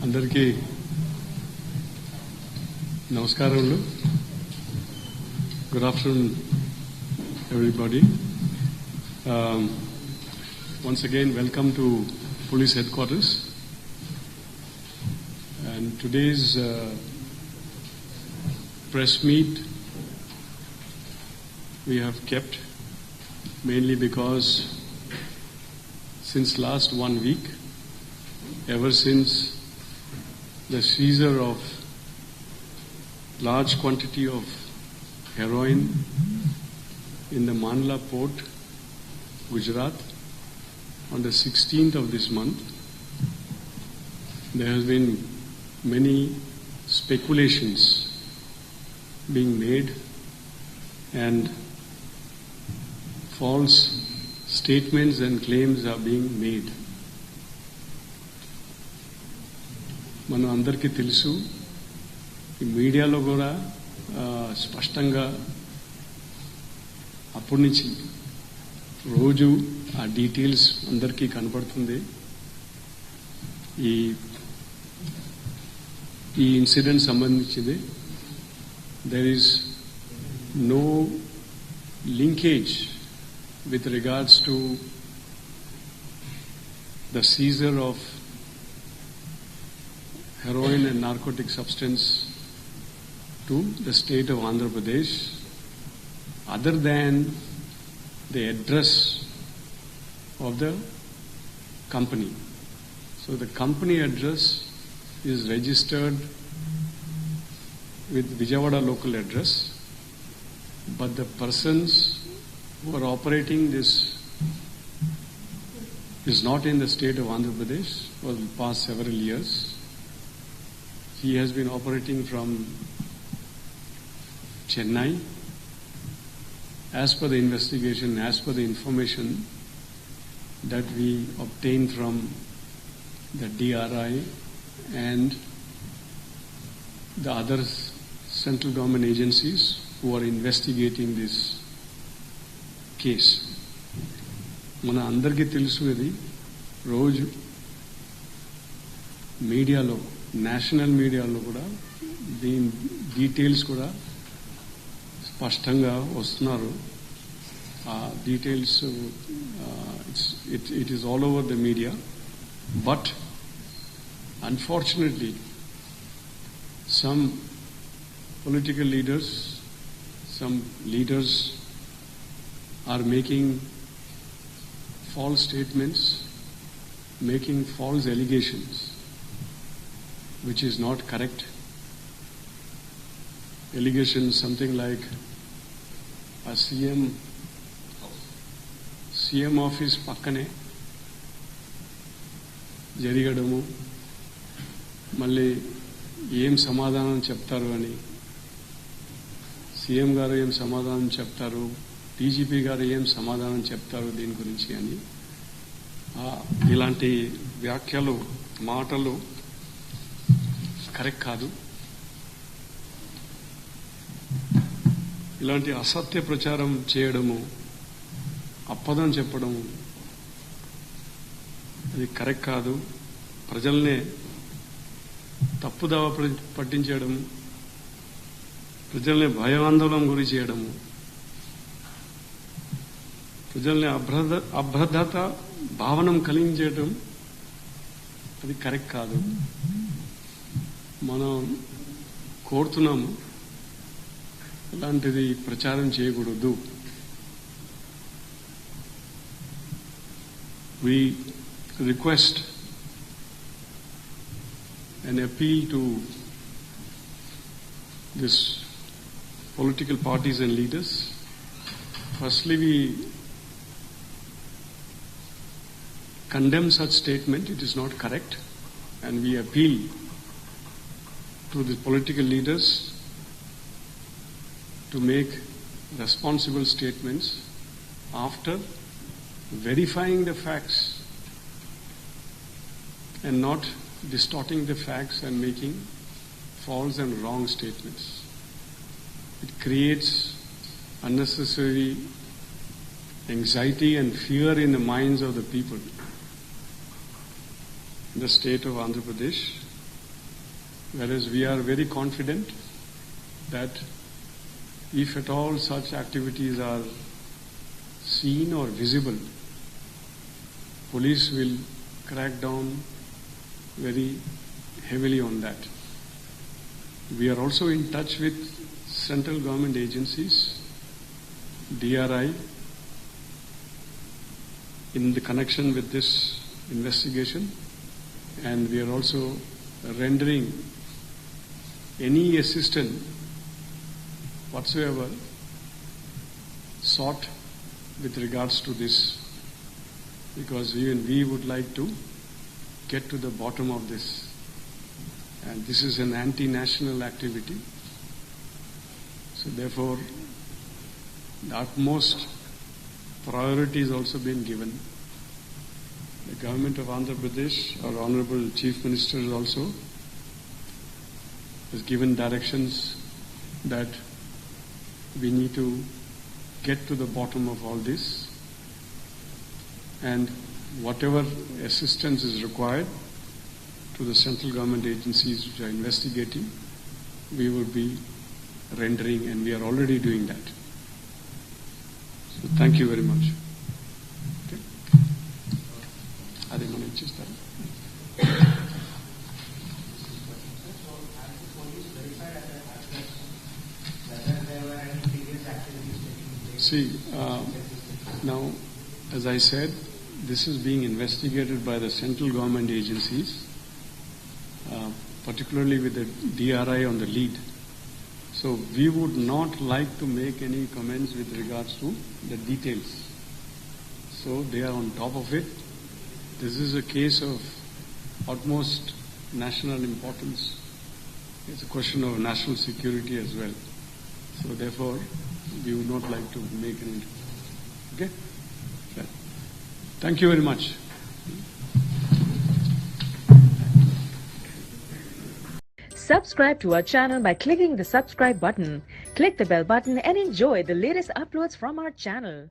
అందరికీ నమస్కారములు. Good afternoon, everybody. Once again, welcome to Police Headquarters. And today's press meet we have kept mainly because since last 1 week, ever since the seizure of large quantity of heroin in the Mandla port, Gujarat, on the 16th of this month, there has been many speculations being made and false statements and claims are being made. మనం అందరికీ తెలుసు, ఈ మీడియాలో కూడా స్పష్టంగా అప్పటి నుంచి రోజు ఆ డీటెయిల్స్ అందరికీ కనపడుతుంది. ఈ ఇన్సిడెంట్ సంబంధించింది there is no linkage with regards to the seizure of heroin and narcotic substance to the state of Andhra Pradesh other than the address of the company. So the company address is registered with Vijayawada local address, but the persons who are operating this is not in the state of Andhra Pradesh for the past several years. He has been operating from Chennai. As per the investigation, as per the information that we obtained from the DRI and the other central government agencies who are investigating this case. మన అందరికీ తెలుసు, ఇది రోజు మీడియాలో, national మీడియాలో కూడా దీని details కూడా స్పష్టంగా వస్తున్నారు. ఆ details it is all over the media. But unfortunately some political leaders, some leaders are making false statements, making false allegations, which is not correct. Allegations something like a CM office pakkane జరిగడము, మళ్ళీ ఏం సమాధానం చెప్తారు అని, CM గారు ఏం సమాధానం చెప్తారు, DGP గారు ఏం సమాధానం చెప్తారు దీని గురించి అని, ఇలాంటి వ్యాఖ్యలు, మాటలు కరెక్ట్ కాదు. ఇలాంటి అసత్య ప్రచారం చేయడము, అప్పదం చెప్పడము అది కరెక్ట్ కాదు. ప్రజల్నే తప్పుదావ పట్టించడం, ప్రజల్ని భయాందోళన గురి చేయడము, ప్రజల్ని అభద్రత భావనం కలిగించడం అది కరెక్ట్ కాదు. మనం కోరుతున్నాము, ఇలాంటిది ప్రచారం చేయకూడదు. We request an appeal to this political parties and leaders. Firstly, we condemn such statement. It is not correct, and we appeal to the political leaders to make responsible statements after verifying the facts and not distorting the facts and making false and wrong statements. It creates unnecessary anxiety and fear in the minds of the people in the state of Andhra Pradesh Whereas we are very confident that if at all such activities are seen or visible, police will crack down very heavily on that. We are also in touch with central government agencies, DRI, in the connection with this investigation, and we are also rendering any assistance whatsoever sought with regards to this, because even we would like to get to the bottom of this. And this is an anti-national activity. So therefore, the utmost priority has also been given. The government of Andhra Pradesh, our Honorable Chief Minister also, has given directions that we need to get to the bottom of all this, and whatever assistance is required to the central government agencies which are investigating, we will be rendering, and we are already doing that. So thank you very much. Okay. See, now, as I said, this is being investigated by the central government agencies, particularly with the DRI on the lead. So we would not like to make any comments with regards to the details. So they are on top of it. This is a case of utmost national importance. It's a question of national security as well. So therefore, we would not like to make any. Okay? Yeah. Thank you very much. Subscribe to our channel by clicking the subscribe button. Click the bell button and enjoy the latest uploads from our channel.